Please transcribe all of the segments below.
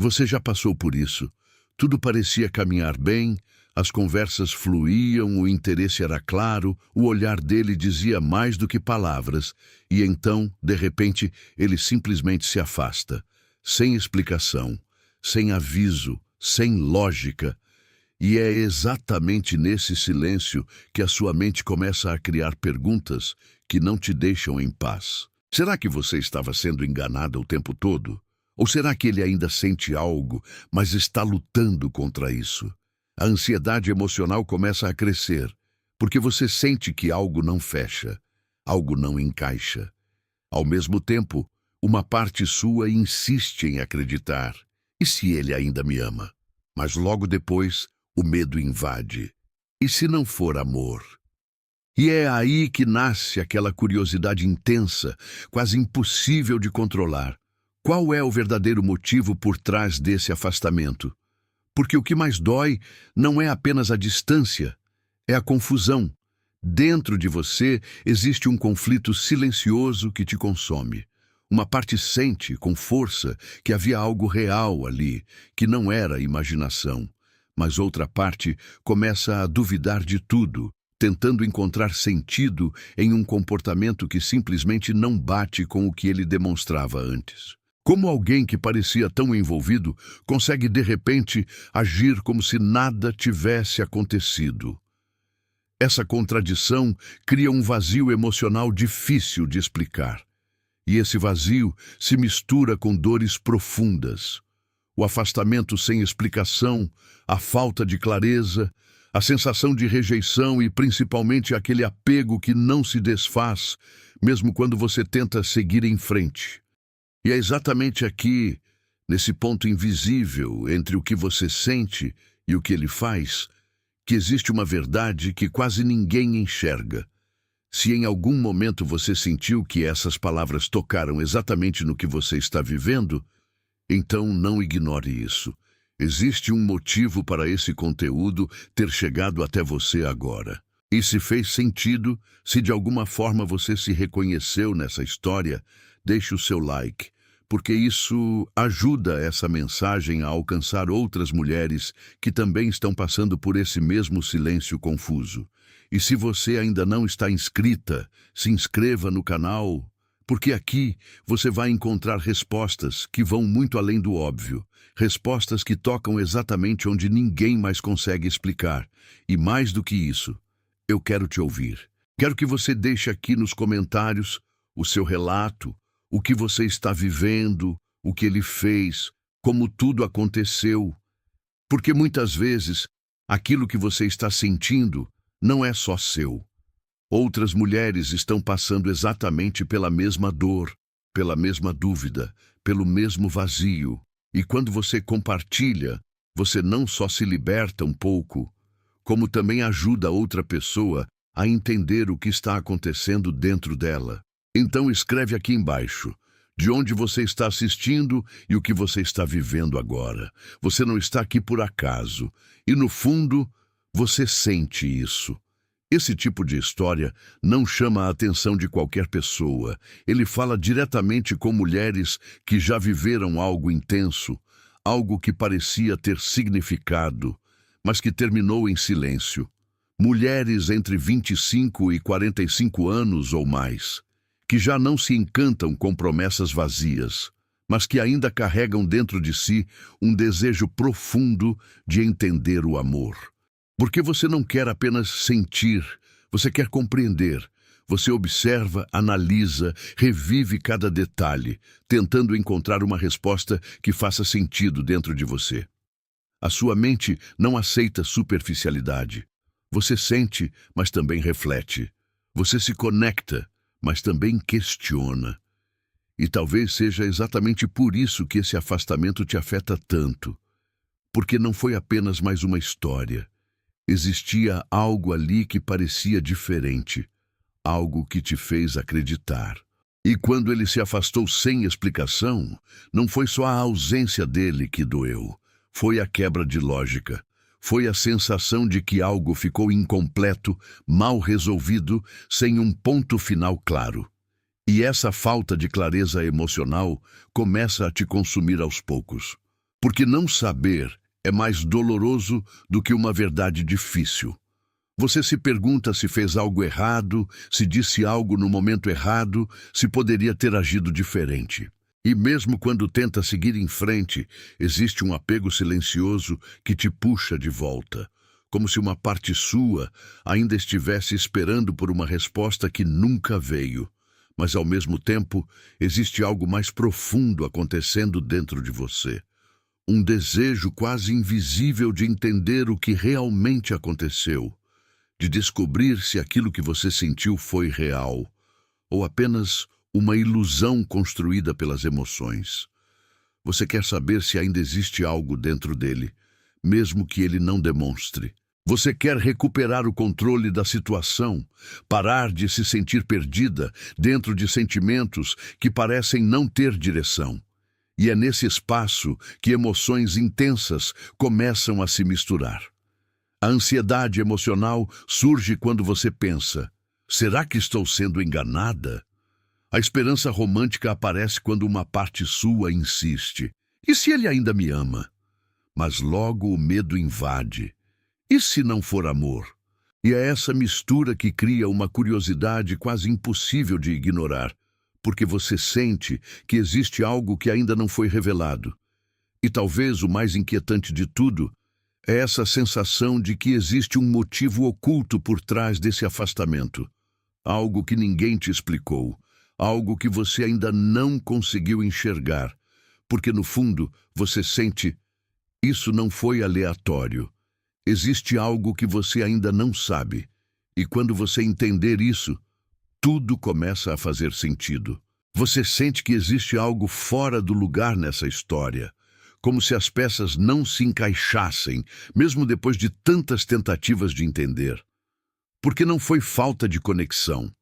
Você já passou por isso. Tudo parecia caminhar bem, as conversas fluíam, o interesse era claro, o olhar dele dizia mais do que palavras, e então, de repente, ele simplesmente se afasta, sem explicação, sem aviso, sem lógica. E é exatamente nesse silêncio que a sua mente começa a criar perguntas que não te deixam em paz. Será que você estava sendo enganada o tempo todo? Ou será que ele ainda sente algo, mas está lutando contra isso? A ansiedade emocional começa a crescer, porque você sente que algo não fecha, algo não encaixa. Ao mesmo tempo, uma parte sua insiste em acreditar. E se ele ainda me ama? Mas logo depois, o medo invade. E se não for amor? E é aí que nasce aquela curiosidade intensa, quase impossível de controlar. Qual é o verdadeiro motivo por trás desse afastamento? Porque o que mais dói não é apenas a distância, é a confusão. Dentro de você existe um conflito silencioso que te consome. Uma parte sente, com força, que havia algo real ali, que não era imaginação. Mas outra parte começa a duvidar de tudo, tentando encontrar sentido em um comportamento que simplesmente não bate com o que ele demonstrava antes. Como alguém que parecia tão envolvido consegue, de repente, agir como se nada tivesse acontecido? Essa contradição cria um vazio emocional difícil de explicar. E esse vazio se mistura com dores profundas. O afastamento sem explicação, a falta de clareza, a sensação de rejeição e principalmente aquele apego que não se desfaz, mesmo quando você tenta seguir em frente. E é exatamente aqui, nesse ponto invisível entre o que você sente e o que ele faz, que existe uma verdade que quase ninguém enxerga. Se em algum momento você sentiu que essas palavras tocaram exatamente no que você está vivendo, então não ignore isso. Existe um motivo para esse conteúdo ter chegado até você agora. E se fez sentido, se de alguma forma você se reconheceu nessa história, deixe o seu like, porque isso ajuda essa mensagem a alcançar outras mulheres que também estão passando por esse mesmo silêncio confuso. E se você ainda não está inscrita, se inscreva no canal, porque aqui você vai encontrar respostas que vão muito além do óbvio, respostas que tocam exatamente onde ninguém mais consegue explicar. E mais do que isso, eu quero te ouvir. Quero que você deixe aqui nos comentários o seu relato, o que você está vivendo, o que ele fez, como tudo aconteceu. Porque muitas vezes, aquilo que você está sentindo não é só seu. Outras mulheres estão passando exatamente pela mesma dor, pela mesma dúvida, pelo mesmo vazio. E quando você compartilha, você não só se liberta um pouco, como também ajuda outra pessoa a entender o que está acontecendo dentro dela. Então escreve aqui embaixo, de onde você está assistindo e o que você está vivendo agora. Você não está aqui por acaso, e no fundo, você sente isso. Esse tipo de história não chama a atenção de qualquer pessoa. Ele fala diretamente com mulheres que já viveram algo intenso, algo que parecia ter significado, mas que terminou em silêncio. Mulheres entre 25 e 45 anos ou mais, que já não se encantam com promessas vazias, mas que ainda carregam dentro de si um desejo profundo de entender o amor. Porque você não quer apenas sentir, você quer compreender. Você observa, analisa, revive cada detalhe, tentando encontrar uma resposta que faça sentido dentro de você. A sua mente não aceita superficialidade. Você sente, mas também reflete. Você se conecta, mas também questiona. E talvez seja exatamente por isso que esse afastamento te afeta tanto. Porque não foi apenas mais uma história. Existia algo ali que parecia diferente. Algo que te fez acreditar. E quando ele se afastou sem explicação, não foi só a ausência dele que doeu. Foi a quebra de lógica. Foi a sensação de que algo ficou incompleto, mal resolvido, sem um ponto final claro. E essa falta de clareza emocional começa a te consumir aos poucos. Porque não saber é mais doloroso do que uma verdade difícil. Você se pergunta se fez algo errado, se disse algo no momento errado, se poderia ter agido diferente. E mesmo quando tenta seguir em frente, existe um apego silencioso que te puxa de volta, como se uma parte sua ainda estivesse esperando por uma resposta que nunca veio. Mas, ao mesmo tempo, existe algo mais profundo acontecendo dentro de você. Um desejo quase invisível de entender o que realmente aconteceu, de descobrir se aquilo que você sentiu foi real, ou apenas uma ilusão construída pelas emoções. Você quer saber se ainda existe algo dentro dele, mesmo que ele não demonstre. Você quer recuperar o controle da situação, parar de se sentir perdida dentro de sentimentos que parecem não ter direção. E é nesse espaço que emoções intensas começam a se misturar. A ansiedade emocional surge quando você pensa: será que estou sendo enganada? A esperança romântica aparece quando uma parte sua insiste: e se ele ainda me ama? Mas logo o medo invade: e se não for amor? E é essa mistura que cria uma curiosidade quase impossível de ignorar, porque você sente que existe algo que ainda não foi revelado. E talvez o mais inquietante de tudo é essa sensação de que existe um motivo oculto por trás desse afastamento. Algo que ninguém te explicou, algo que você ainda não conseguiu enxergar, porque no fundo você sente: isso não foi aleatório. Existe algo que você ainda não sabe, e quando você entender isso, tudo começa a fazer sentido. Você sente que existe algo fora do lugar nessa história, como se as peças não se encaixassem, mesmo depois de tantas tentativas de entender. Porque não foi falta de conexão,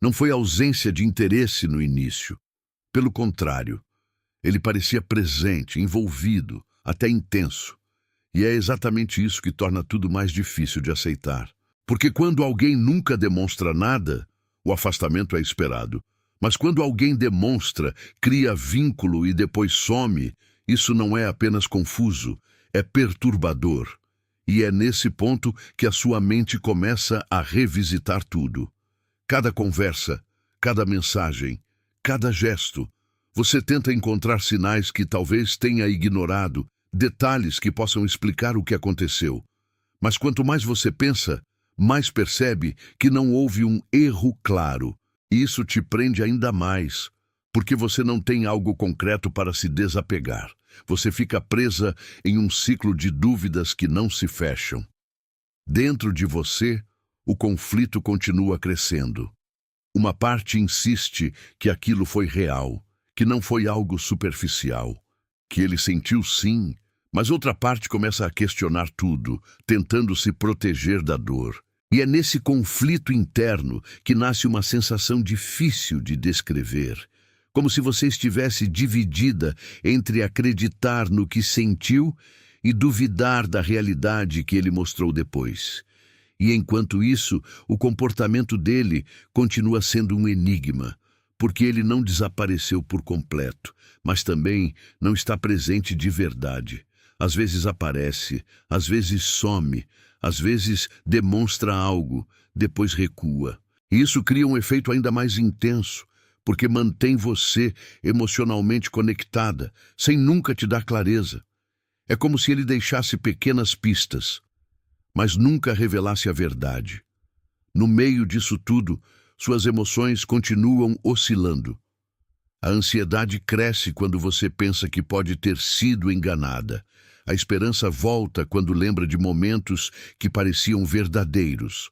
não foi ausência de interesse no início. Pelo contrário, ele parecia presente, envolvido, até intenso. E é exatamente isso que torna tudo mais difícil de aceitar. Porque quando alguém nunca demonstra nada, o afastamento é esperado. Mas quando alguém demonstra, cria vínculo e depois some, isso não é apenas confuso, é perturbador. E é nesse ponto que a sua mente começa a revisitar tudo. Cada conversa, cada mensagem, cada gesto. Você tenta encontrar sinais que talvez tenha ignorado, detalhes que possam explicar o que aconteceu. Mas quanto mais você pensa, mais percebe que não houve um erro claro. E isso te prende ainda mais, porque você não tem algo concreto para se desapegar. Você fica presa em um ciclo de dúvidas que não se fecham. Dentro de você, o conflito continua crescendo. Uma parte insiste que aquilo foi real, que não foi algo superficial, que ele sentiu sim, mas outra parte começa a questionar tudo, tentando se proteger da dor. E é nesse conflito interno que nasce uma sensação difícil de descrever, como se você estivesse dividida entre acreditar no que sentiu e duvidar da realidade que ele mostrou depois. E enquanto isso, o comportamento dele continua sendo um enigma, porque ele não desapareceu por completo, mas também não está presente de verdade. Às vezes aparece, às vezes some, às vezes demonstra algo, depois recua. E isso cria um efeito ainda mais intenso, porque mantém você emocionalmente conectada, sem nunca te dar clareza. É como se ele deixasse pequenas pistas, mas nunca revelasse a verdade. No meio disso tudo, suas emoções continuam oscilando. A ansiedade cresce quando você pensa que pode ter sido enganada. A esperança volta quando lembra de momentos que pareciam verdadeiros.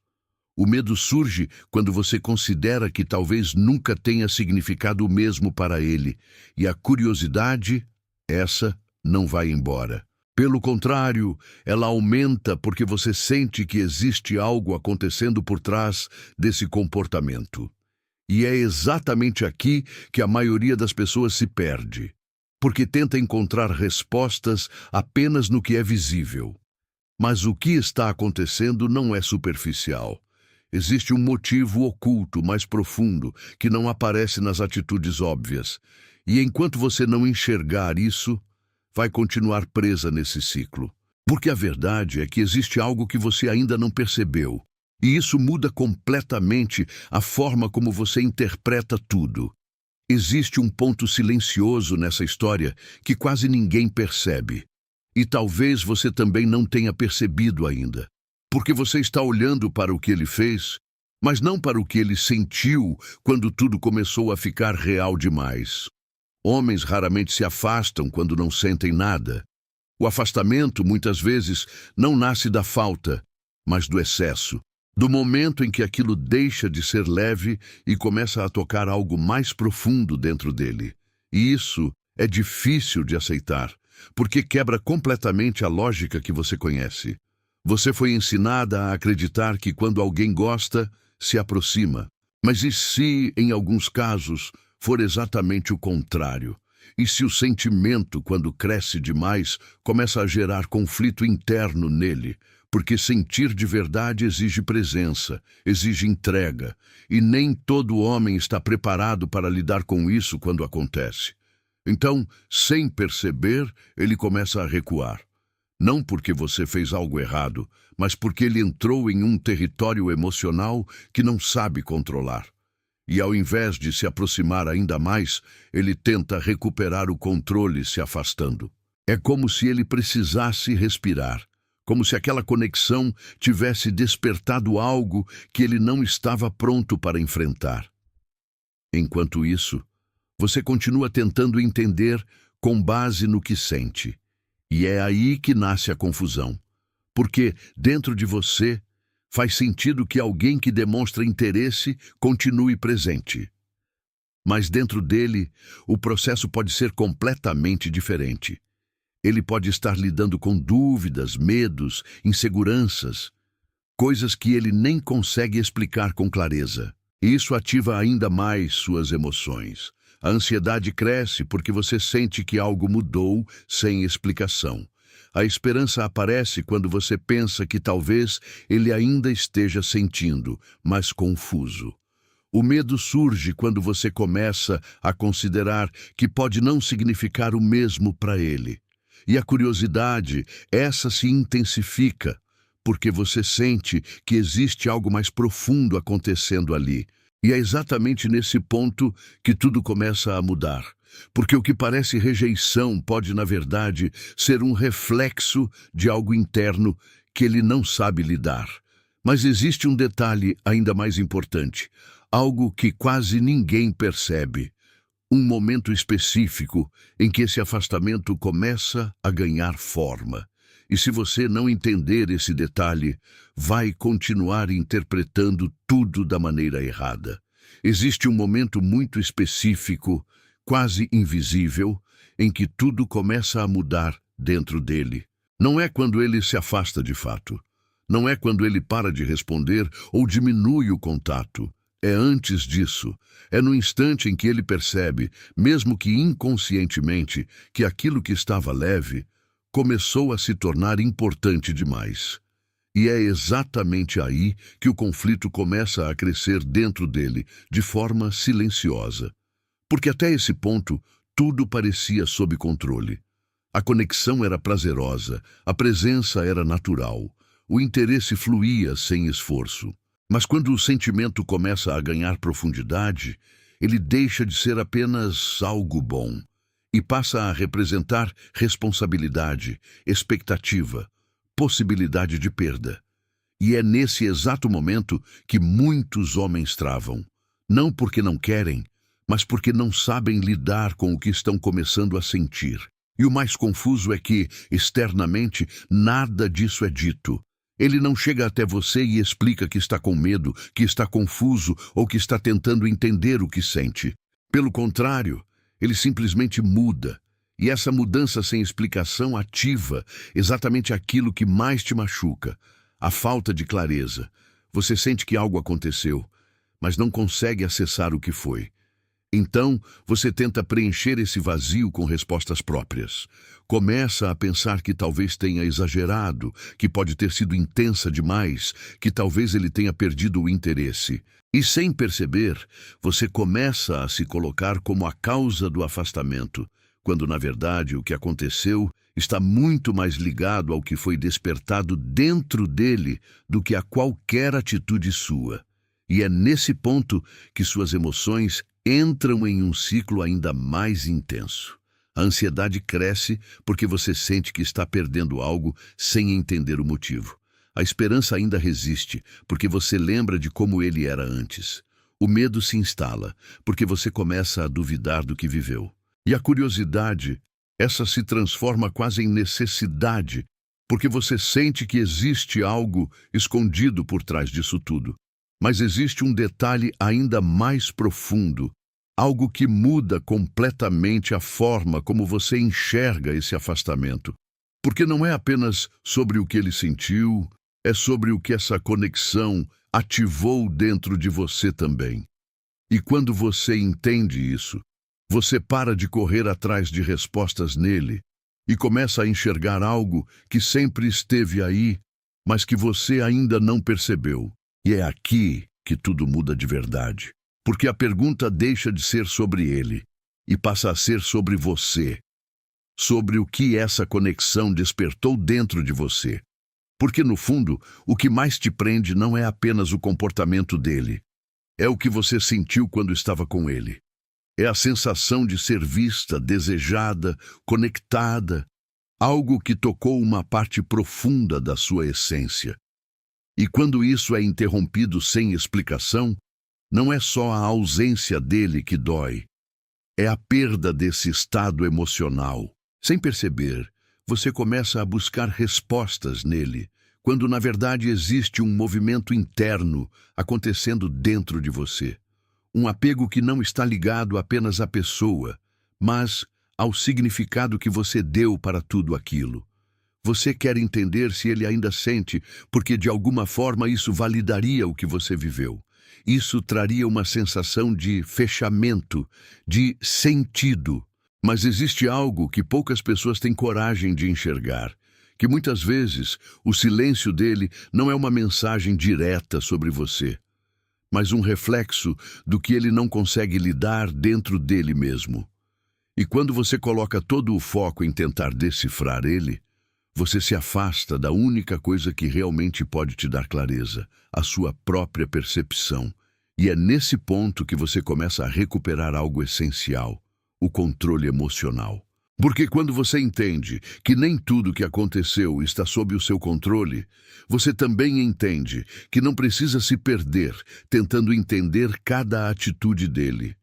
O medo surge quando você considera que talvez nunca tenha significado o mesmo para ele. E a curiosidade, essa não vai embora. Pelo contrário, ela aumenta porque você sente que existe algo acontecendo por trás desse comportamento. E é exatamente aqui que a maioria das pessoas se perde, porque tenta encontrar respostas apenas no que é visível. Mas o que está acontecendo não é superficial. Existe um motivo oculto mais profundo que não aparece nas atitudes óbvias. E enquanto você não enxergar isso, vai continuar presa nesse ciclo. Porque a verdade é que existe algo que você ainda não percebeu. E isso muda completamente a forma como você interpreta tudo. Existe um ponto silencioso nessa história que quase ninguém percebe. E talvez você também não tenha percebido ainda. Porque você está olhando para o que ele fez, mas não para o que ele sentiu quando tudo começou a ficar real demais. Homens raramente se afastam quando não sentem nada. O afastamento, muitas vezes, não nasce da falta, mas do excesso. Do momento em que aquilo deixa de ser leve e começa a tocar algo mais profundo dentro dele. E isso é difícil de aceitar, porque quebra completamente a lógica que você conhece. Você foi ensinada a acreditar que quando alguém gosta, se aproxima. Mas e se, em alguns casos, for exatamente o contrário? E se o sentimento, quando cresce demais, começa a gerar conflito interno nele? Porque sentir de verdade exige presença, exige entrega, e nem todo homem está preparado para lidar com isso quando acontece. Então, sem perceber, ele começa a recuar. Não porque você fez algo errado, mas porque ele entrou em um território emocional que não sabe controlar. E ao invés de se aproximar ainda mais, ele tenta recuperar o controle se afastando. É como se ele precisasse respirar, como se aquela conexão tivesse despertado algo que ele não estava pronto para enfrentar. Enquanto isso, você continua tentando entender com base no que sente. E é aí que nasce a confusão. Porque, dentro de você, faz sentido que alguém que demonstra interesse continue presente. Mas dentro dele, o processo pode ser completamente diferente. Ele pode estar lidando com dúvidas, medos, inseguranças, coisas que ele nem consegue explicar com clareza. E isso ativa ainda mais suas emoções. A ansiedade cresce porque você sente que algo mudou sem explicação. A esperança aparece quando você pensa que talvez ele ainda esteja sentindo, mas confuso. O medo surge quando você começa a considerar que pode não significar o mesmo para ele. E a curiosidade, essa se intensifica, porque você sente que existe algo mais profundo acontecendo ali. E é exatamente nesse ponto que tudo começa a mudar. Porque o que parece rejeição pode, na verdade, ser um reflexo de algo interno que ele não sabe lidar. Mas existe um detalhe ainda mais importante, algo que quase ninguém percebe. Um momento específico em que esse afastamento começa a ganhar forma. E se você não entender esse detalhe, vai continuar interpretando tudo da maneira errada. Existe um momento muito específico, quase invisível, em que tudo começa a mudar dentro dele. Não é quando ele se afasta de fato. Não é quando ele para de responder ou diminui o contato. É antes disso. É no instante em que ele percebe, mesmo que inconscientemente, que aquilo que estava leve começou a se tornar importante demais. E é exatamente aí que o conflito começa a crescer dentro dele, de forma silenciosa. Porque até esse ponto, tudo parecia sob controle. A conexão era prazerosa, a presença era natural, o interesse fluía sem esforço. Mas quando o sentimento começa a ganhar profundidade, ele deixa de ser apenas algo bom e passa a representar responsabilidade, expectativa, possibilidade de perda. E é nesse exato momento que muitos homens travam, não porque não querem, mas porque não sabem lidar com o que estão começando a sentir. E o mais confuso é que, externamente, nada disso é dito. Ele não chega até você e explica que está com medo, que está confuso ou que está tentando entender o que sente. Pelo contrário, ele simplesmente muda. E essa mudança sem explicação ativa exatamente aquilo que mais te machuca, a falta de clareza. Você sente que algo aconteceu, mas não consegue acessar o que foi. Então, você tenta preencher esse vazio com respostas próprias. Começa a pensar que talvez tenha exagerado, que pode ter sido intensa demais, que talvez ele tenha perdido o interesse. E sem perceber, você começa a se colocar como a causa do afastamento, quando na verdade o que aconteceu está muito mais ligado ao que foi despertado dentro dele do que a qualquer atitude sua. E é nesse ponto que suas emoções entram em um ciclo ainda mais intenso. A ansiedade cresce porque você sente que está perdendo algo sem entender o motivo. A esperança ainda resiste porque você lembra de como ele era antes. O medo se instala porque você começa a duvidar do que viveu. E a curiosidade, essa se transforma quase em necessidade, porque você sente que existe algo escondido por trás disso tudo. Mas existe um detalhe ainda mais profundo, algo que muda completamente a forma como você enxerga esse afastamento. Porque não é apenas sobre o que ele sentiu, é sobre o que essa conexão ativou dentro de você também. E quando você entende isso, você para de correr atrás de respostas nele e começa a enxergar algo que sempre esteve aí, mas que você ainda não percebeu. E é aqui que tudo muda de verdade. Porque a pergunta deixa de ser sobre ele e passa a ser sobre você. Sobre o que essa conexão despertou dentro de você. Porque, no fundo, o que mais te prende não é apenas o comportamento dele. É o que você sentiu quando estava com ele. É a sensação de ser vista, desejada, conectada. Algo que tocou uma parte profunda da sua essência. E quando isso é interrompido sem explicação, não é só a ausência dele que dói. É a perda desse estado emocional. Sem perceber, você começa a buscar respostas nele, quando na verdade existe um movimento interno acontecendo dentro de você. Um apego que não está ligado apenas à pessoa, mas ao significado que você deu para tudo aquilo. Você quer entender se ele ainda sente, porque de alguma forma isso validaria o que você viveu. Isso traria uma sensação de fechamento, de sentido. Mas existe algo que poucas pessoas têm coragem de enxergar, que muitas vezes o silêncio dele não é uma mensagem direta sobre você, mas um reflexo do que ele não consegue lidar dentro dele mesmo. E quando você coloca todo o foco em tentar decifrar ele, você se afasta da única coisa que realmente pode te dar clareza, a sua própria percepção. E é nesse ponto que você começa a recuperar algo essencial, o controle emocional. Porque quando você entende que nem tudo que aconteceu está sob o seu controle, você também entende que não precisa se perder tentando entender cada atitude dele.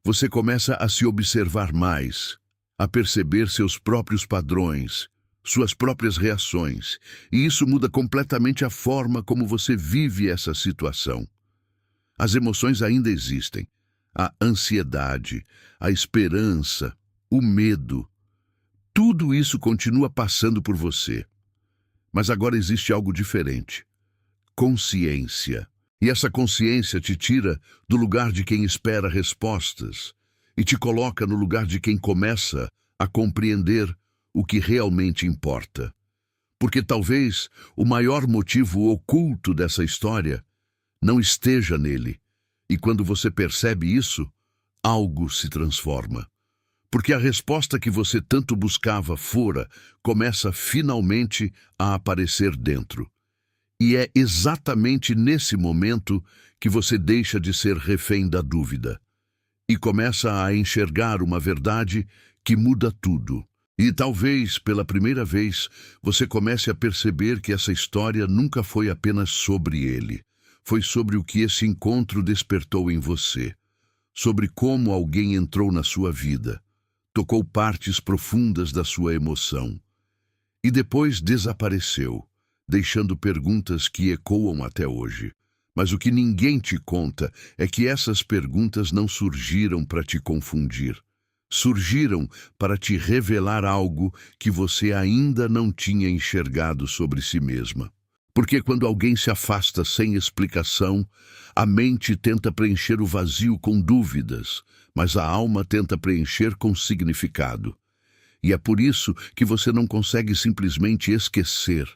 Você começa a se observar mais, a perceber seus próprios padrões, suas próprias reações, e isso muda completamente a forma como você vive essa situação. As emoções ainda existem, a ansiedade, a esperança, o medo. Tudo isso continua passando por você. Mas agora existe algo diferente. Consciência. E essa consciência te tira do lugar de quem espera respostas e te coloca no lugar de quem começa a compreender o que realmente importa. Porque talvez o maior motivo oculto dessa história não esteja nele. E quando você percebe isso, algo se transforma. Porque a resposta que você tanto buscava fora começa finalmente a aparecer dentro. E é exatamente nesse momento que você deixa de ser refém da dúvida e começa a enxergar uma verdade que muda tudo. E talvez, pela primeira vez, você comece a perceber que essa história nunca foi apenas sobre ele. Foi sobre o que esse encontro despertou em você. Sobre como alguém entrou na sua vida, tocou partes profundas da sua emoção e depois desapareceu, deixando perguntas que ecoam até hoje. Mas o que ninguém te conta é que essas perguntas não surgiram para te confundir. Surgiram para te revelar algo que você ainda não tinha enxergado sobre si mesma. Porque quando alguém se afasta sem explicação, a mente tenta preencher o vazio com dúvidas, mas a alma tenta preencher com significado. E é por isso que você não consegue simplesmente esquecer.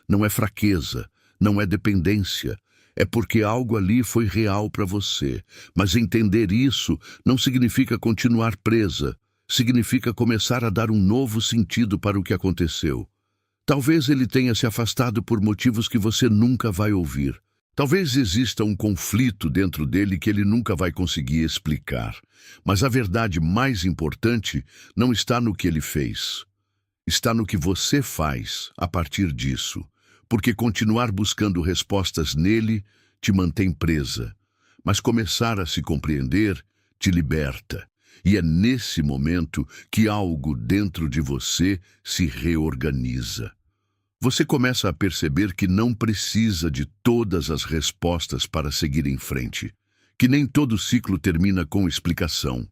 Não é fraqueza, não é dependência. É porque algo ali foi real para você. Mas entender isso não significa continuar presa. significa começar a dar um novo sentido para o que aconteceu. Talvez ele tenha se afastado por motivos que você nunca vai ouvir. Talvez exista um conflito dentro dele que ele nunca vai conseguir explicar. Mas a verdade mais importante não está no que ele fez. Está no que você faz a partir disso. Porque continuar buscando respostas nele te mantém presa. Mas começar a se compreender te liberta. E é nesse momento que algo dentro de você se reorganiza. Você começa a perceber que não precisa de todas as respostas para seguir em frente, que nem todo ciclo termina com explicação,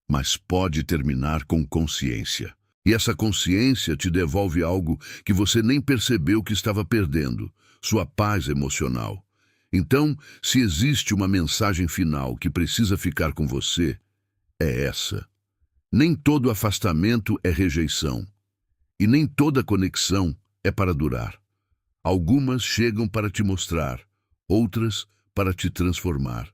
mas pode terminar com consciência. E essa consciência te devolve algo que você nem percebeu que estava perdendo, sua paz emocional. Então, se existe uma mensagem final que precisa ficar com você, é essa. Nem todo afastamento é rejeição, e nem toda conexão é para durar. Algumas chegam para te mostrar, outras para te transformar.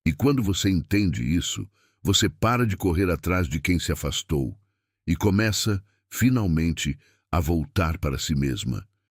E quando você entende isso, você para de correr atrás de quem se afastou e começa, finalmente, a voltar para si mesma